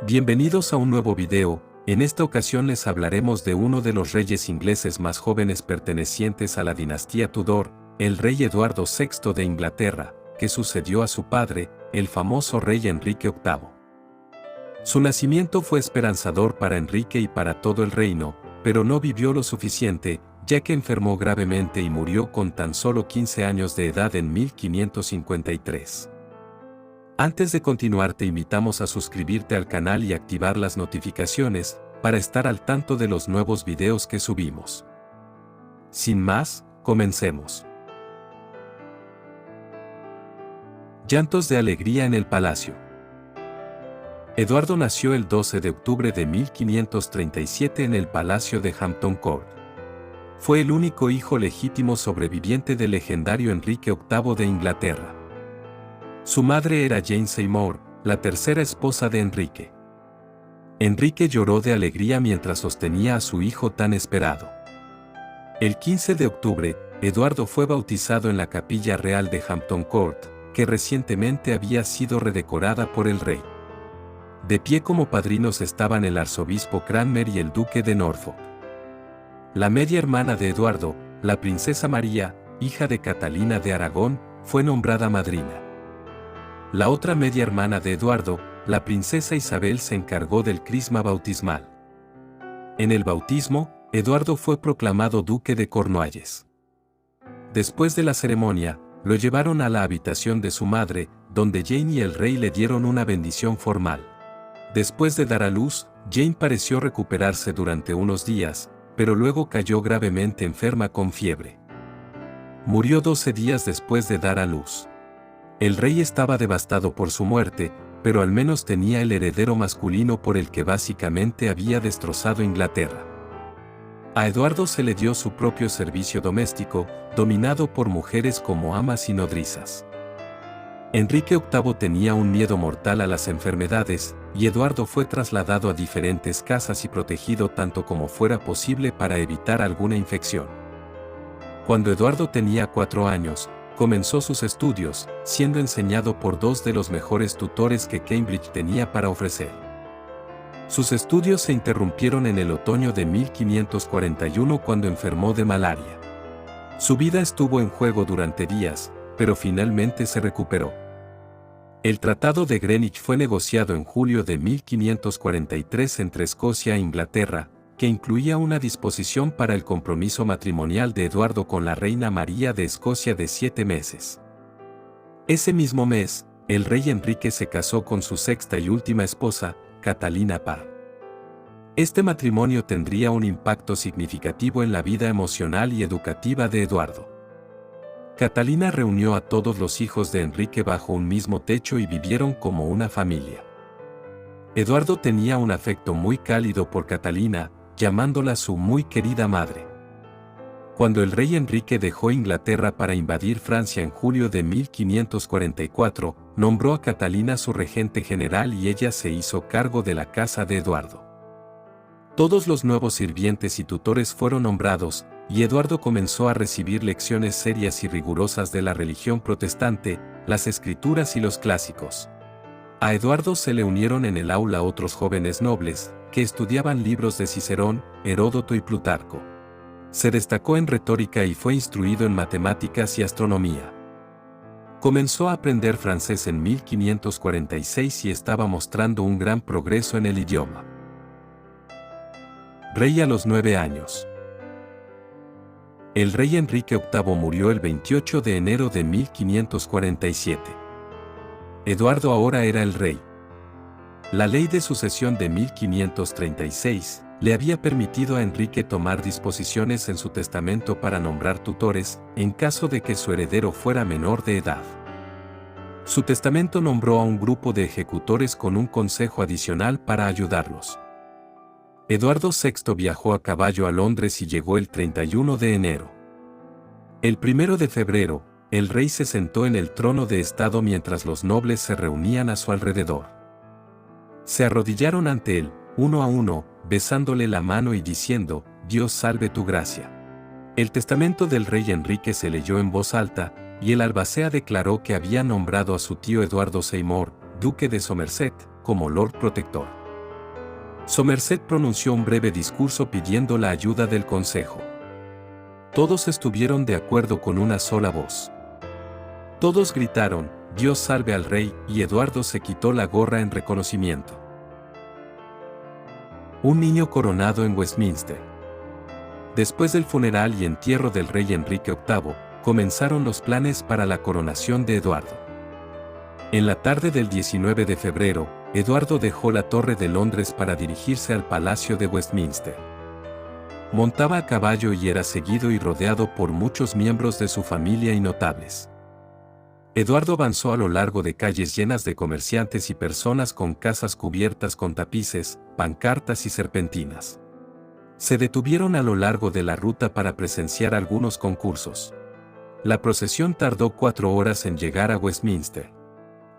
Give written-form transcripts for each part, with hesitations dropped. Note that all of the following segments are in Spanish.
Bienvenidos a un nuevo video. En esta ocasión les hablaremos de uno de los reyes ingleses más jóvenes pertenecientes a la dinastía Tudor, el rey Eduardo VI de Inglaterra, que sucedió a su padre, el famoso rey Enrique VIII. Su nacimiento fue esperanzador para Enrique y para todo el reino, pero no vivió lo suficiente, ya que enfermó gravemente y murió con tan solo 15 años de edad en 1553. Antes de continuar te invitamos a suscribirte al canal y activar las notificaciones, para estar al tanto de los nuevos videos que subimos. Sin más, comencemos. Llantos de alegría en el palacio. Eduardo nació el 12 de octubre de 1537 en el Palacio de Hampton Court. Fue el único hijo legítimo sobreviviente del legendario Enrique VIII de Inglaterra. Su madre era Jane Seymour, la tercera esposa de Enrique. Enrique lloró de alegría mientras sostenía a su hijo tan esperado. El 15 de octubre, Eduardo fue bautizado en la capilla real de Hampton Court, que recientemente había sido redecorada por el rey. De pie como padrinos estaban el arzobispo Cranmer y el duque de Norfolk. La media hermana de Eduardo, la princesa María, hija de Catalina de Aragón, fue nombrada madrina. La otra media hermana de Eduardo, la princesa Isabel, se encargó del crisma bautismal. En el bautismo, Eduardo fue proclamado duque de Cornualles. Después de la ceremonia, lo llevaron a la habitación de su madre, donde Jane y el rey le dieron una bendición formal. Después de dar a luz, Jane pareció recuperarse durante unos días, pero luego cayó gravemente enferma con fiebre. Murió 12 días después de dar a luz. El rey estaba devastado por su muerte, pero al menos tenía el heredero masculino por el que básicamente había destrozado Inglaterra. A Eduardo se le dio su propio servicio doméstico, dominado por mujeres como amas y nodrizas. Enrique VIII tenía un miedo mortal a las enfermedades, y Eduardo fue trasladado a diferentes casas y protegido tanto como fuera posible para evitar alguna infección. Cuando Eduardo tenía 4 años, comenzó sus estudios, siendo enseñado por 2 de los mejores tutores que Cambridge tenía para ofrecer. Sus estudios se interrumpieron en el otoño de 1541 cuando enfermó de malaria. Su vida estuvo en juego durante días, pero finalmente se recuperó. El Tratado de Greenwich fue negociado en julio de 1543 entre Escocia e Inglaterra, que incluía una disposición para el compromiso matrimonial de Eduardo con la reina María de Escocia de 7 meses. Ese mismo mes, el rey Enrique se casó con su sexta y última esposa, Catalina Parr. Este matrimonio tendría un impacto significativo en la vida emocional y educativa de Eduardo. Catalina reunió a todos los hijos de Enrique bajo un mismo techo y vivieron como una familia. Eduardo tenía un afecto muy cálido por Catalina, llamándola su muy querida madre. Cuando el rey Enrique dejó Inglaterra para invadir Francia en julio de 1544, nombró a Catalina su regente general y ella se hizo cargo de la casa de Eduardo. Todos los nuevos sirvientes y tutores fueron nombrados, y Eduardo comenzó a recibir lecciones serias y rigurosas de la religión protestante, las escrituras y los clásicos. A Eduardo se le unieron en el aula otros jóvenes nobles, que estudiaban libros de Cicerón, Heródoto y Plutarco. Se destacó en retórica y fue instruido en matemáticas y astronomía. Comenzó a aprender francés en 1546 y estaba mostrando un gran progreso en el idioma. Rey a los 9 años. El rey Enrique VIII murió el 28 de enero de 1547. Eduardo ahora era el rey. La ley de sucesión de 1536 le había permitido a Enrique tomar disposiciones en su testamento para nombrar tutores, en caso de que su heredero fuera menor de edad. Su testamento nombró a un grupo de ejecutores con un consejo adicional para ayudarlos. Eduardo VI viajó a caballo a Londres y llegó el 31 de enero. El 1 de febrero, el rey se sentó en el trono de estado mientras los nobles se reunían a su alrededor. Se arrodillaron ante él, uno a uno, besándole la mano y diciendo, «Dios salve tu gracia». El testamento del rey Enrique se leyó en voz alta, y el albacea declaró que había nombrado a su tío Eduardo Seymour, duque de Somerset, como Lord Protector. Somerset pronunció un breve discurso pidiendo la ayuda del consejo. Todos estuvieron de acuerdo con una sola voz. Todos gritaron, «Dios salve al rey», y Eduardo se quitó la gorra en reconocimiento. Un niño coronado en Westminster. Después del funeral y entierro del rey Enrique VIII, comenzaron los planes para la coronación de Eduardo. En la tarde del 19 de febrero, Eduardo dejó la Torre de Londres para dirigirse al Palacio de Westminster. Montaba a caballo y era seguido y rodeado por muchos miembros de su familia y notables. Eduardo avanzó a lo largo de calles llenas de comerciantes y personas con casas cubiertas con tapices, pancartas y serpentinas. Se detuvieron a lo largo de la ruta para presenciar algunos concursos. La procesión tardó 4 horas en llegar a Westminster.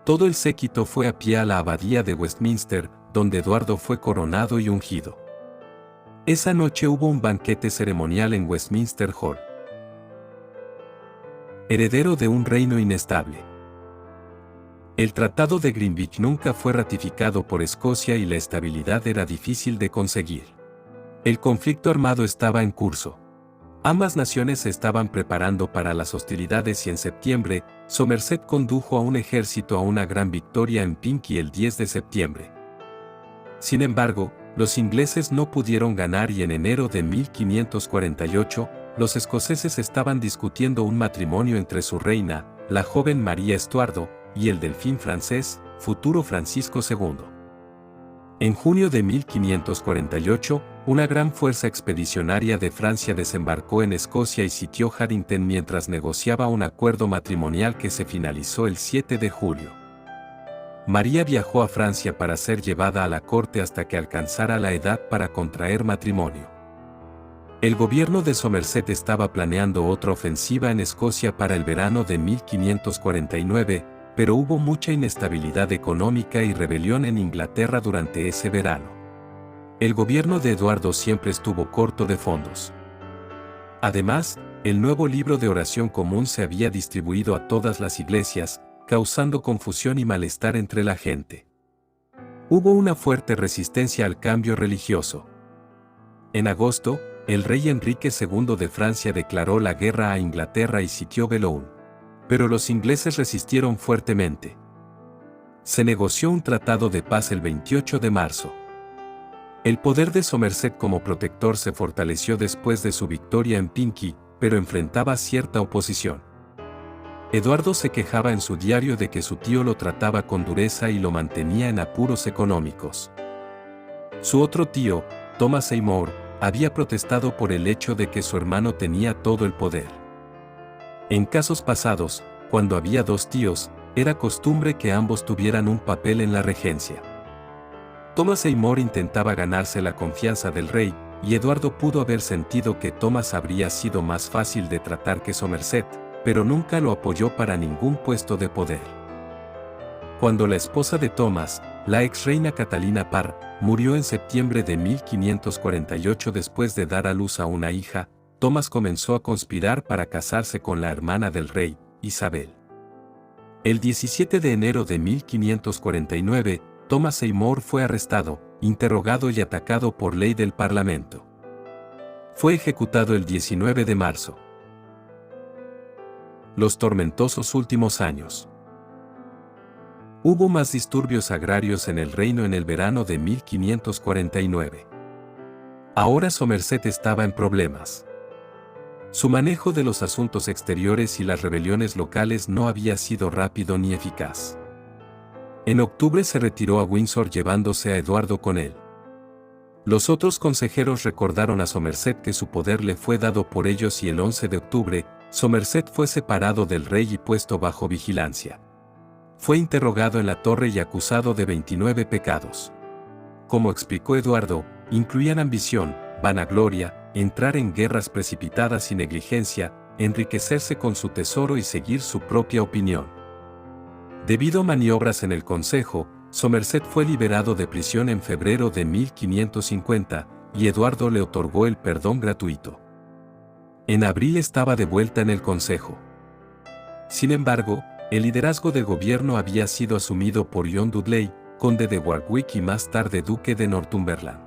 Todo el séquito fue a pie a la abadía de Westminster, donde Eduardo fue coronado y ungido. Esa noche hubo un banquete ceremonial en Westminster Hall. Heredero de un reino inestable. El Tratado de Greenwich nunca fue ratificado por Escocia y la estabilidad era difícil de conseguir. El conflicto armado estaba en curso. Ambas naciones se estaban preparando para las hostilidades y en septiembre, Somerset condujo a un ejército a una gran victoria en Pinkie el 10 de septiembre. Sin embargo, los ingleses no pudieron ganar y en enero de 1548, los escoceses estaban discutiendo un matrimonio entre su reina, la joven María Estuardo, y el delfín francés, futuro Francisco II. En junio de 1548, una gran fuerza expedicionaria de Francia desembarcó en Escocia y sitió Haddington mientras negociaba un acuerdo matrimonial que se finalizó el 7 de julio. María viajó a Francia para ser llevada a la corte hasta que alcanzara la edad para contraer matrimonio. El gobierno de Somerset estaba planeando otra ofensiva en Escocia para el verano de 1549, pero hubo mucha inestabilidad económica y rebelión en Inglaterra durante ese verano. El gobierno de Eduardo siempre estuvo corto de fondos. Además, el nuevo libro de oración común se había distribuido a todas las iglesias, causando confusión y malestar entre la gente. Hubo una fuerte resistencia al cambio religioso. En agosto, el rey Enrique II de Francia declaró la guerra a Inglaterra y sitió Boulogne. Pero los ingleses resistieron fuertemente. Se negoció un tratado de paz el 28 de marzo. El poder de Somerset como protector se fortaleció después de su victoria en Pinkie, pero enfrentaba cierta oposición. Eduardo se quejaba en su diario de que su tío lo trataba con dureza y lo mantenía en apuros económicos. Su otro tío, Thomas Seymour, había protestado por el hecho de que su hermano tenía todo el poder. En casos pasados, cuando había 2 tíos, era costumbre que ambos tuvieran un papel en la regencia. Thomas Seymour intentaba ganarse la confianza del rey, y Eduardo pudo haber sentido que Thomas habría sido más fácil de tratar que Somerset, pero nunca lo apoyó para ningún puesto de poder. Cuando la esposa de Thomas, la ex reina Catalina Parr, murió en septiembre de 1548 después de dar a luz a una hija, Thomas comenzó a conspirar para casarse con la hermana del rey, Isabel. El 17 de enero de 1549, Thomas Seymour fue arrestado, interrogado y atacado por ley del Parlamento. Fue ejecutado el 19 de marzo. Los tormentosos últimos años. Hubo más disturbios agrarios en el reino en el verano de 1549. Ahora Somerset estaba en problemas. Su manejo de los asuntos exteriores y las rebeliones locales no había sido rápido ni eficaz. En octubre se retiró a Windsor llevándose a Eduardo con él. Los otros consejeros recordaron a Somerset que su poder le fue dado por ellos y el 11 de octubre, Somerset fue separado del rey y puesto bajo vigilancia. Fue interrogado en la torre y acusado de 29 pecados. Como explicó Eduardo, incluían ambición, vanagloria, entrar en guerras precipitadas y negligencia, enriquecerse con su tesoro y seguir su propia opinión. Debido a maniobras en el Consejo, Somerset fue liberado de prisión en febrero de 1550, y Eduardo le otorgó el perdón gratuito. En abril estaba de vuelta en el Consejo. Sin embargo, el liderazgo del gobierno había sido asumido por John Dudley, conde de Warwick y más tarde duque de Northumberland.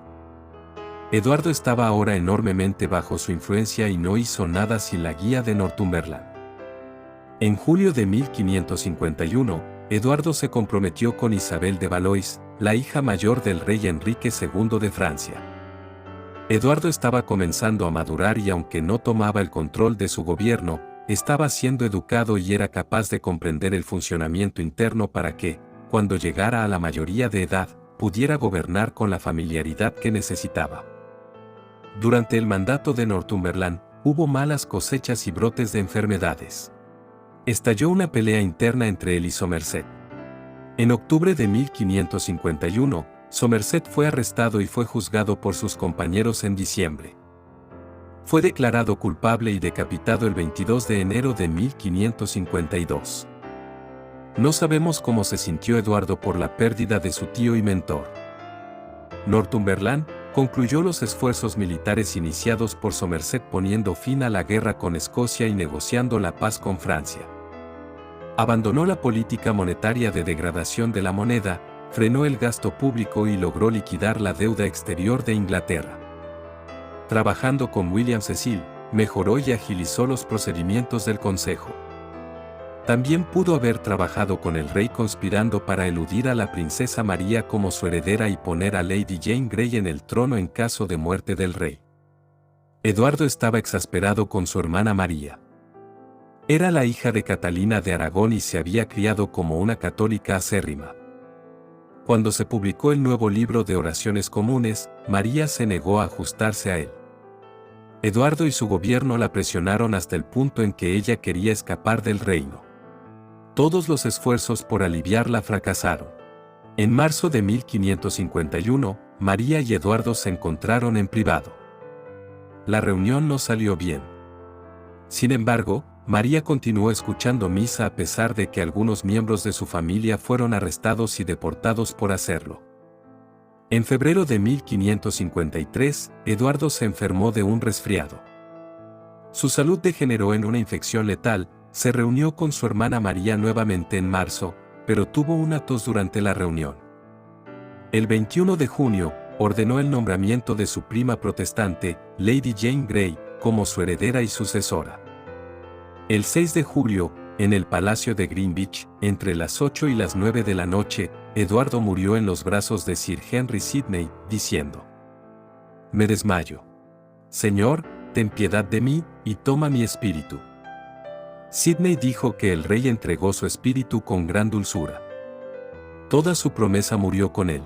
Eduardo estaba ahora enormemente bajo su influencia y no hizo nada sin la guía de Northumberland. En julio de 1551, Eduardo se comprometió con Isabel de Valois, la hija mayor del rey Enrique II de Francia. Eduardo estaba comenzando a madurar y aunque no tomaba el control de su gobierno, estaba siendo educado y era capaz de comprender el funcionamiento interno para que, cuando llegara a la mayoría de edad, pudiera gobernar con la familiaridad que necesitaba. Durante el mandato de Northumberland, hubo malas cosechas y brotes de enfermedades. Estalló una pelea interna entre él y Somerset. En octubre de 1551, Somerset fue arrestado y fue juzgado por sus compañeros en diciembre. Fue declarado culpable y decapitado el 22 de enero de 1552. No sabemos cómo se sintió Eduardo por la pérdida de su tío y mentor. Northumberland concluyó los esfuerzos militares iniciados por Somerset poniendo fin a la guerra con Escocia y negociando la paz con Francia. Abandonó la política monetaria de degradación de la moneda, frenó el gasto público y logró liquidar la deuda exterior de Inglaterra. Trabajando con William Cecil, mejoró y agilizó los procedimientos del Consejo. También pudo haber trabajado con el rey conspirando para eludir a la princesa María como su heredera y poner a Lady Jane Grey en el trono en caso de muerte del rey. Eduardo estaba exasperado con su hermana María. Era la hija de Catalina de Aragón y se había criado como una católica acérrima. Cuando se publicó el nuevo libro de oraciones comunes, María se negó a ajustarse a él. Eduardo y su gobierno la presionaron hasta el punto en que ella quería escapar del reino. Todos los esfuerzos por aliviarla fracasaron. En marzo de 1551, María y Eduardo se encontraron en privado. La reunión no salió bien. Sin embargo, María continuó escuchando misa a pesar de que algunos miembros de su familia fueron arrestados y deportados por hacerlo. En febrero de 1553, Eduardo se enfermó de un resfriado. Su salud degeneró en una infección letal. Se reunió con su hermana María nuevamente en marzo, pero tuvo una tos durante la reunión. El 21 de junio, ordenó el nombramiento de su prima protestante, Lady Jane Grey, como su heredera y sucesora. El 6 de julio, en el Palacio de Greenwich, entre las 8 y las 9 de la noche, Eduardo murió en los brazos de Sir Henry Sidney, diciendo: «Me desmayo. Señor, ten piedad de mí, y toma mi espíritu». Sidney dijo que el rey entregó su espíritu con gran dulzura. Toda su promesa murió con él.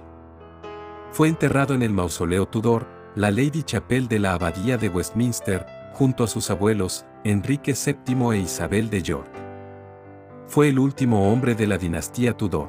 Fue enterrado en el mausoleo Tudor, la Lady Chapel de la Abadía de Westminster, junto a sus abuelos, Enrique VII e Isabel de York. Fue el último hombre de la dinastía Tudor.